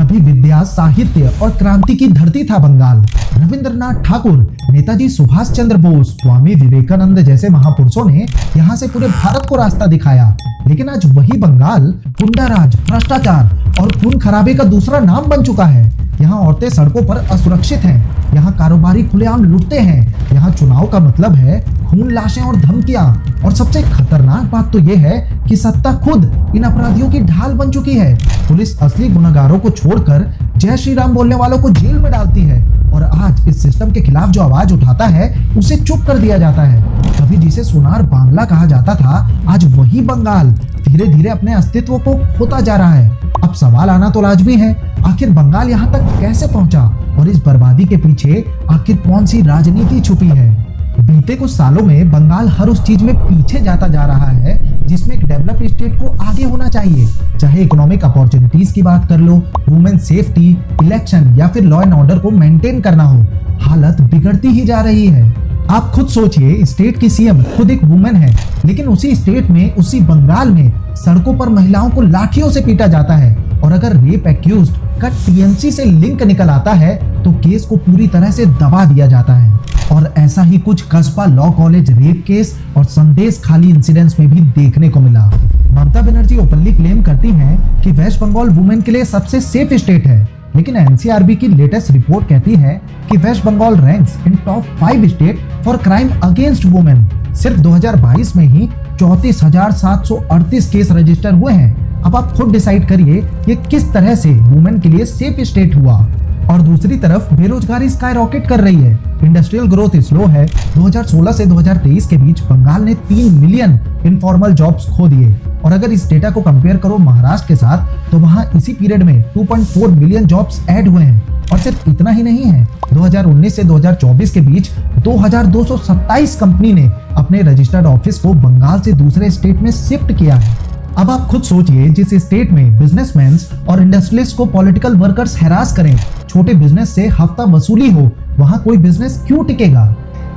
तभी विद्या, साहित्य और क्रांति की धरती था बंगाल। रविंद्रनाथ ठाकुर, नेताजी सुभाष चंद्र बोस, स्वामी विवेकानंद जैसे महापुरुषों ने यहाँ से पूरे भारत को रास्ता दिखाया। लेकिन आज वही बंगाल गुंडाराज, भ्रष्टाचार और खून खराबे का दूसरा नाम बन चुका है। यहाँ औरतें सड़कों पर असुरक्षित हैं, यहाँ कारोबारी खुलेआम लूटते हैं, यहाँ चुनाव का मतलब है खून, लाशें और धमकियां। और सबसे खतरनाक बात तो ये है कि सत्ता खुद इन अपराधियों की ढाल बन चुकी है। पुलिस असली गुनहगारों को छोड़कर जय श्री राम बोलने वालों को जेल में डालती है और आज इस सिस्टम के खिलाफ जो आवाज उठाता है उसे चुप कर दिया जाता है। कभी जिसे सोनार बांग्ला कहा जाता था, आज वही बंगाल धीरे धीरे अपने अस्तित्व को खोता जा रहा है। अब सवाल आना तो लाजमी है, आखिर बंगाल यहाँ तक कैसे पहुंचा और इस बर्बादी के पीछे आखिर कौन सी राजनीति छुपी है। बीते कुछ सालों में बंगाल हर उस चीज में पीछे जाता जा रहा है जिसमें एक डेवलप्ड स्टेट को आगे होना चाहिए। चाहे इकोनॉमिक अपॉर्चुनिटीज की बात कर लो, वुमेन सेफ्टी, इलेक्शन या फिर लॉ एंड ऑर्डर को मेंटेन करना हो, हालत बिगड़ती ही जा रही है। आप खुद सोचिए, स्टेट की सीएम खुद एक वुमेन है, लेकिन उसी स्टेट में, उसी बंगाल में सड़कों पर महिलाओं को लाठियों से पीटा जाता है और अगर रेप एक्यूज्ड का टीएमसी से लिंक निकल आता है तो केस को पूरी तरह से दबा दिया जाता है। और ऐसा ही कुछ कस्बा लॉ कॉलेज रेप केस और संदेश खाली इंसिडेंट्स में भी देखने को मिला। ममता बनर्जी ओपनली क्लेम करती हैं कि वेस्ट बंगाल वुमेन के लिए सबसे सेफ स्टेट है, लेकिन एनसीआरबी की लेटेस्ट रिपोर्ट कहती है कि West Bengal ranks in top 5 state for crime against women. सिर्फ 2022 में ही 34,738 केस रजिस्टर हुए हैं। अब आप खुद डिसाइड करिए ये किस तरह से वुमेन के लिए सेफ स्टेट हुआ। और दूसरी तरफ बेरोजगारी स्काई रॉकेट कर रही है, इंडस्ट्रियल ग्रोथ स्लो है। 2016 से 2023 के बीच बंगाल ने 3 मिलियन इनफॉर्मल जॉब्स खो दिए और अगर इस डेटा को कंपेयर करो महाराष्ट्र के साथ तो वहां इसी पीरियड में 2.4 मिलियन जॉब्स ऐड हुए हैं। और सिर्फ इतना ही नहीं है, 2019 से 2024 के बीच 2227 कंपनी ने अपने रजिस्टर्ड ऑफिस को बंगाल से दूसरे स्टेट में शिफ्ट किया है। अब आप खुद सोचिए, जिस स्टेट में बिजनेसमैन और इंडस्ट्रियलिस्ट को पॉलिटिकल वर्कर्स हैरास करें, छोटे बिजनेस से हफ्ता वसूली हो, वहां कोई बिजनेस क्यों टिकेगा।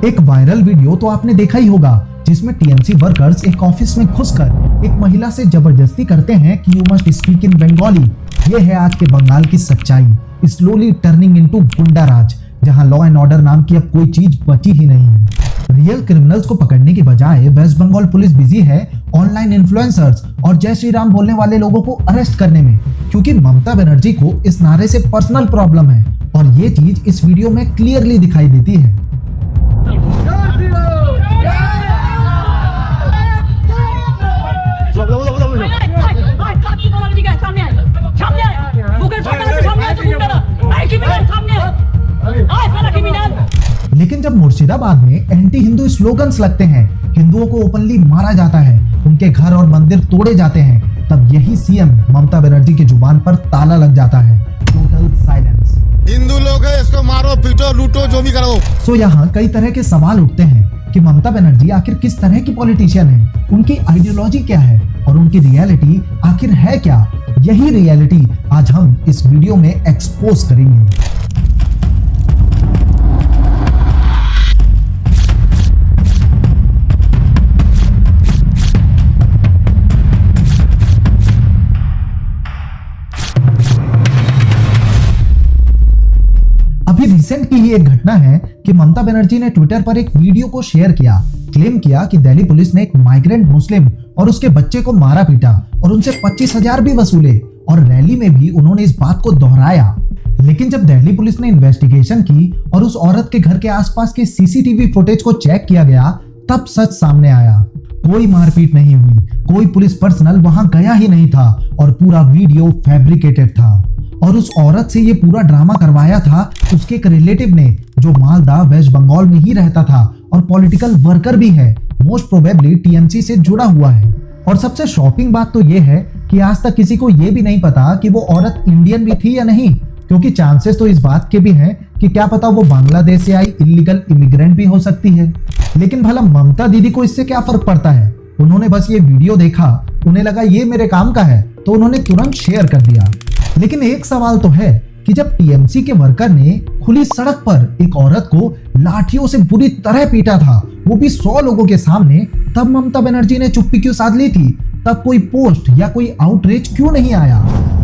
एक वायरल वीडियो तो आपने देखा ही होगा जिसमें टीएमसी वर्कर्स एक ऑफिस में घुसकर एक महिला से जबरदस्ती करते हैं कि you must speak in Bengali. ये है आज के बंगाल की सच्चाई, स्लोली टर्निंग इनटू गुंडाराज, जहां लॉ एंड ऑर्डर नाम की अब कोई चीज बची ही नहीं है। रियल क्रिमिनल्स को पकड़ने की बजाय वेस्ट बंगाल पुलिस बिजी है ऑनलाइन इन्फ्लुएंसर्स और जय श्री राम बोलने वाले लोगों को अरेस्ट करने में, क्योंकि ममता बनर्जी को इस नारे से पर्सनल प्रॉब्लम है और ये चीज इस वीडियो में क्लियरली दिखाई देती है। लेकिन जब मुर्शिदाबाद में एंटी हिंदू स्लोगन्स लगते हैं, हिंदुओं को ओपनली मारा जाता है, उनके घर और मंदिर तोड़े जाते हैं, तब यही सीएम ममता बनर्जी की जुबान पर ताला लग जाता है, टोटल साइलेंस। हिंदू लोग है, इसको मारो, पीटो, लूटो, जो भी करो। सो यहाँ कई तरह के सवाल उठते हैं कि ममता बनर्जी आखिर किस तरह की पॉलिटिशियन है, उनकी आइडियोलॉजी क्या है और उनकी रियलिटी आखिर है क्या। यही रियलिटी आज हम इस वीडियो में एक्सपोज करेंगे। अभी रिसेंट की ही एक घटना है कि ममता बनर्जी ने ट्विटर पर एक वीडियो को शेयर किया, क्लेम किया कि दिल्ली पुलिस ने एक माइग्रेंट मुस्लिम और उसके बच्चे को मारा पीटा और उनसे 25,000 भी वसूले और रैली में भी उन्होंने इस बात को दोहराया। लेकिन जब दिल्ली पुलिस ने इन्वेस्टिगेशन की और उस औरत के घर के आसपास के सीसीटीवी फुटेज को चेक किया गया, तब सच सामने आया। कोई मारपीट नहीं हुई, कोई पुलिस पर्सनल वहां गया ही नहीं था और पूरा वीडियो फैब्रिकेटेड था। और उस औरत से ये पूरा ड्रामा करवाया था उसके एक रिलेटिव ने, जो मालदा वेस्ट बंगाल में ही रहता था और पॉलिटिकल वर्कर भी है, मोस्ट प्रोबेबली टीएमसी से जुड़ा हुआ है। और सबसे शॉकिंग बात तो ये है कि आज तक किसी को ये भी नहीं पता कि वो औरत इंडियन भी थी या नहीं, क्योंकि चांसेस तो इस बात के भी हैं कि क्या पता वो बांग्लादेश से आई इलीगल इमिग्रेंट भी हो सकती है। लेकिन भला ममता दीदी को इससे क्या फर्क पड़ता है। उन्होंने बस ये वीडियो देखा, उन्हें लगा ये मेरे काम का है, तो उन्होंने तुरंत शेयर कर दिया। लेकिन एक सवाल तो है कि जब टीएमसी के वर्कर ने खुली सड़क पर एक औरत को लाठियों से बुरी तरह पीटा था, वो भी 100 लोगों के सामने, तब ममता बनर्जी ने चुप्पी क्यों साध ली थी। तब कोई पोस्ट या कोई आउटरीच क्यों नहीं आया।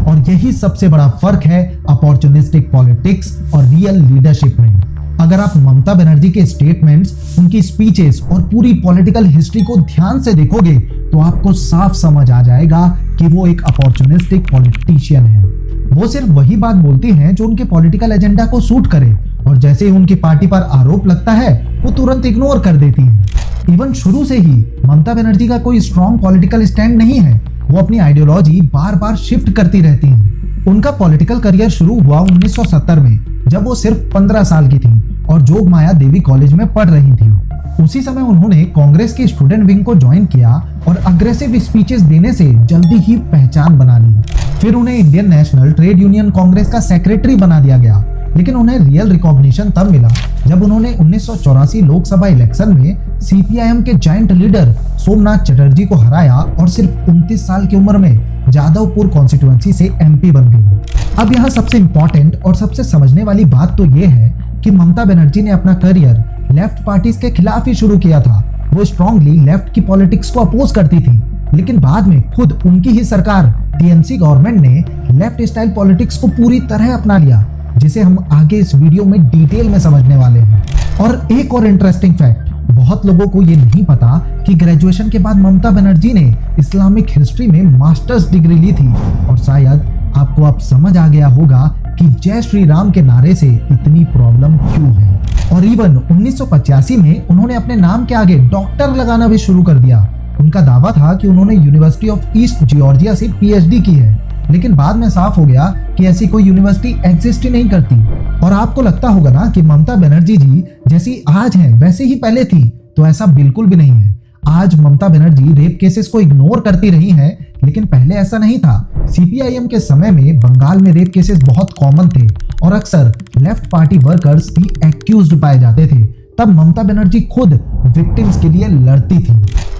और यही सबसे बड़ा फर्क है अपॉर्चुनिस्टिक पॉलिटिक्स और रियल लीडरशिप में। अगर आप ममता बनर्जी के स्टेटमेंट्स, उनकी स्पीचेस और पूरी पॉलिटिकल हिस्ट्री को ध्यान से देखोगे तो आपको साफ समझ आ जाएगा कि वो एक अपॉर्चुनिस्टिक पॉलिटिशियन है। वो सिर्फ वही बात बोलती हैं जो उनके पॉलिटिकल एजेंडा को सूट करे, और जैसे ही उनकी पार्टी पर आरोप लगता है वो तुरंत इग्नोर कर देती हैं। इवन शुरू से ही ममता बनर्जी का कोई स्ट्रॉन्ग पॉलिटिकल स्टैंड नहीं है। वो अपनी आइडियोलॉजी बार बार शिफ्ट करती रहती हैं। उनका पॉलिटिकल करियर शुरू हुआ 1970 में, जब वो सिर्फ 15 साल की थी और जोगमाया देवी कॉलेज में पढ़ रही थी। उसी समय उन्होंने कांग्रेस के स्टूडेंट विंग को ज्वाइन किया और अग्रेसिव स्पीचेस देने से जल्दी ही पहचान बना ली। फिर उन्हें Indian national trade union Congress का सेक्रेटरी बना दिया गया, लेकिन उन्हें रियल रिकॉग्निशन तब मिला जब उन्होंने 1984 लोकसभा इलेक्शन में सीपीआईएम के जायंट लीडर सोमनाथ चटर्जी को हराया और सिर्फ 29 साल की उम्र में जादवपुर कॉन्स्टिट्यूएंसी से एमपी बन गई। अब यहाँ सबसे इम्पोर्टेंट और सबसे समझने वाली बात तो ये है कि ममता बनर्जी ने अपना करियर लेफ्ट पार्टीज के खिलाफ ही शुरू किया था। वो स्ट्रांगली लेफ्ट की पॉलिटिक्स को अपोज करती थी, लेकिन बाद में खुद उनकी ही सरकार टीएमसी गवर्नमेंट ने लेफ्ट स्टाइल पॉलिटिक्स को पूरी तरह अपना लिया, जिसे हम आगे इस वीडियो में डिटेल में समझने वाले हैं। और एक और इंटरेस्टिंग फैक्ट, बहुत लोगों को ये नहीं पता कि ग्रेजुएशन के बाद ममता बनर्जी ने इस्लामिक हिस्ट्री में मास्टर्स डिग्री ली थी, और शायद आपको अब समझ आ गया होगा कि जय श्री राम के नारे से इतनी प्रॉब्लम क्यों है। और इवन 1985 में उन्होंने अपने नाम के आगे डॉक्टर लगाना भी शुरू कर दिया। उनका दावा था कि उन्होंने यूनिवर्सिटी ऑफ ईस्ट जॉर्जिया से पीएचडी की है, लेकिन बाद में साफ हो गया कि ऐसी कोई यूनिवर्सिटी एग्जिस्ट ही नहीं करती। और आपको लगता होगा ना कि ममता बनर्जी जी जैसी आज हैं वैसे ही पहले थी, तो ऐसा बिल्कुल भी नहीं है। आज ममता बनर्जी रेप केसेस को इग्नोर करती रही हैं, लेकिन पहले ऐसा नहीं था। सीपीआईएम के समय में बंगाल में रेप केसेस बहुत कॉमन थे और अक्सर लेफ्ट पार्टी वर्कर्स भी एक्यूज्ड पाए जाते थे। तब ममता बनर्जी खुद विक्टिम्स के लिए लड़ती थी।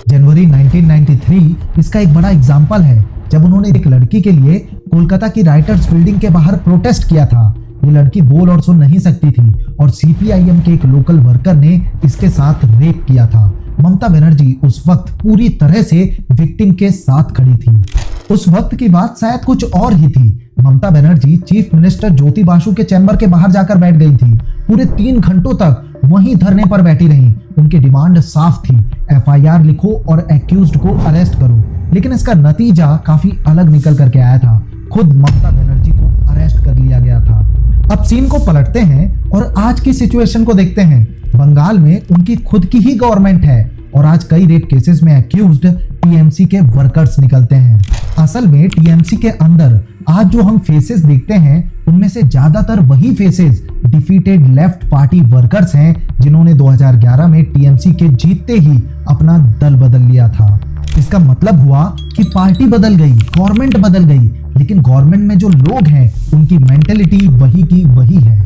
जनवरी 1993 इसका एक बड़ा एग्जाम्पल है, जब उन्होंने एक लड़की के लिए कोलकाता की राइटर्स बिल्डिंग के बाहर प्रोटेस्ट किया था। ये लड़की बोल और सुन नहीं सकती थी और सीपीआईएम के एक लोकल वर्कर ने इसके साथ रेप किया था। ममता बनर्जी उस वक्त पूरी तरह से विक्टिम के साथ खड़ी थी। उस वक्त की बात शायद कुछ और ही थी। ममता बनर्जी चीफ मिनिस्टर ज्योति बासु के चैम्बर के बाहर जाकर बैठ गई थी। पूरे 3 घंटों तक वहीं धरने पर बैठी रही। उनकी डिमांड साफ थी, एफआईआर लिखो और एक्यूज्ड को अरेस्ट करो। लेकिन इसका नतीजा काफी अलग निकल करके आया था। खुद ममता बनर्जी को अरेस्ट कर लिया गया था। अब सीन को पलटते हैं और आज की सिचुएशन को देखते हैं। बंगाल में उनकी खुद की ही गवर्नमेंट है और आज कई रेप केसेस में एक्यूज्ड टीएमसी के वर्कर्स निकलते हैं। असल में टीएमसी के अंदर आज जो हम फेसेस देखते हैं उनमें से ज्यादातर वही faces defeated left party workers हैं, जिन्होंने 2011 में टीएमसी के जीतते ही अपना दल बदल लिया था। इसका मतलब हुआ कि पार्टी बदल गई, गवर्नमेंट बदल गई, लेकिन गवर्नमेंट में जो लोग हैं उनकी मेंटेलिटी वही की वही है।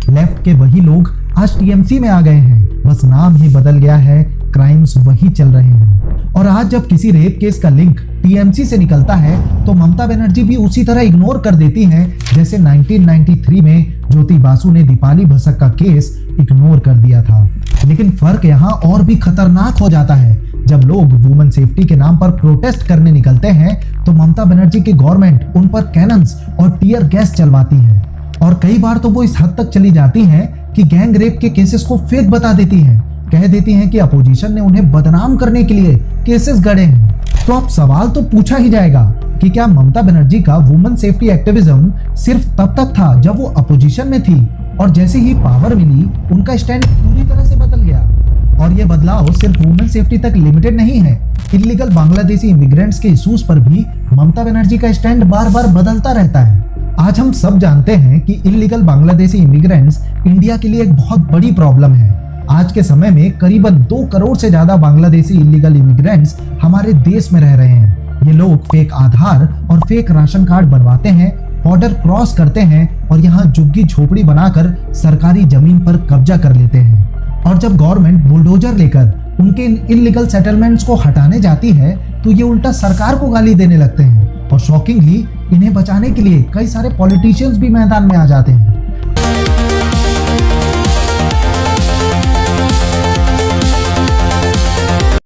लेफ्ट के वही लोग आज टीएमसी में आ गए हैं, बस नाम ही बदल गया है, क्राइम्स वही चल रहे हैं। और आज जब किसी रेप केस का लिंक टीएमसी से निकलता है तो ममता बनर्जी भी उसी तरह इग्नोर कर देती हैं, जैसे 1993 में ज्योति बासु ने दीपाली भसक का केस इग्नोर कर दिया था। लेकिन फर्क यहाँ और भी खतरनाक हो जाता है। जब लोग वुमेन सेफ्टी के नाम पर प्रोटेस्ट करने निकलते हैं तो ममता बनर्जी की गवर्नमेंट उन पर कैनन्स और टीयर गैस चलवाती है। और कई बार तो वो इस हद तक चली जाती हैं कि गैंग रेप के केसेस को फेक बता देती हैं, कह देती हैं कि अपोजिशन ने उन्हें बदनाम करने के लिए केसेस गढ़े हैं। तो अब सवाल तो पूछा ही जाएगा कि क्या ममता बनर्जी का वुमेन सेफ्टी एक्टिविज्म सिर्फ तब तक था जब वो अपोजिशन में थी, और जैसे ही पावर मिली उनका स्टैंड पूरी तरह से बदल गया। और ये बदलाव सिर्फ वुमेन सेफ्टी तक लिमिटेड नहीं है। इल्लीगल बांग्लादेशी इमिग्रेंट्स के इश्यूज पर भी ममता बनर्जी का स्टैंड बार बार बदलता रहता है। आज हम सब जानते हैं कि इल्लीगल बांग्लादेशी इमिग्रेंट्स इंडिया के लिए एक बहुत बड़ी प्रॉब्लम है। आज के समय में करीबन 2 करोड़ से ज्यादा बांग्लादेशी इल्लीगल इमिग्रेंट्स हमारे देश में रह रहे हैं। ये लोग फेक आधार और फेक राशन कार्ड बनवाते हैं, बॉर्डर क्रॉस करते हैं और यहाँ झुग्गी झोपड़ी बनाकर सरकारी जमीन पर कब्जा कर लेते हैं। और जब गवर्नमेंट बुलडोजर लेकर उनके इल्लीगल सेटलमेंट्स को हटाने जाती है तो ये उल्टा सरकार को गाली देने लगते हैं। और शॉकिंगली इन्हें बचाने के लिए कई सारे पॉलिटिशियंस भी मैदान में आ जाते हैं।